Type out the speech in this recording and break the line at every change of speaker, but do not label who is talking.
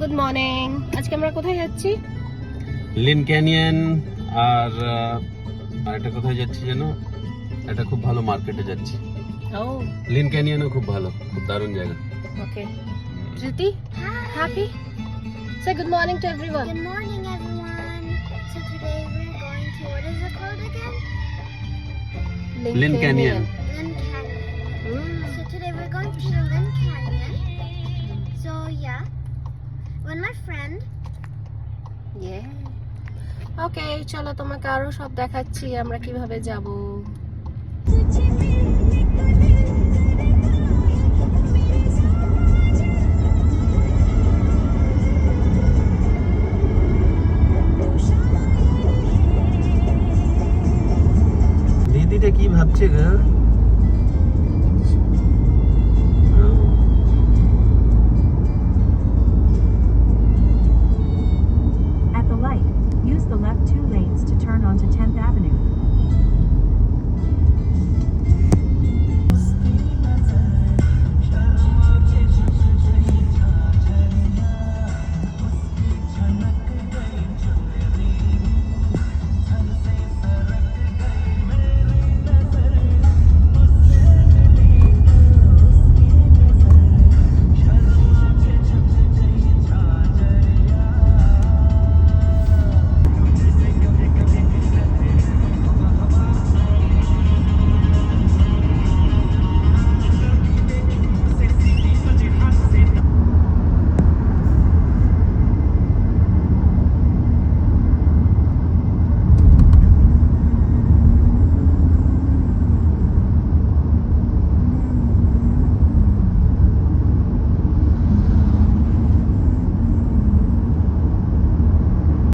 Good morning. আজকে আমরা কোথায় যাচ্ছি?
লিন ক্যানিয়ন আর আরেকটা কোথায় যাচ্ছি জানো? একটা খুব ভালো মার্কেটে যাচ্ছি।
ও
লিন ক্যানিয়নও খুব ভালো, খুব দারুণ জায়গা।
ওকে। Triti, happy? Say good morning to everyone.
Good morning, everyone. So today we're going to, what is it called again?
Lynn Canyon.
Lynn Canyon. So today we're going to the Lynn Canyon. So yeah, with my friend.
Yeah. ওকে, চলো তোমাকে আরো সব দেখাচ্ছি আমরা কিভাবে যাব।
দিদিটা কি ভাবছে গো?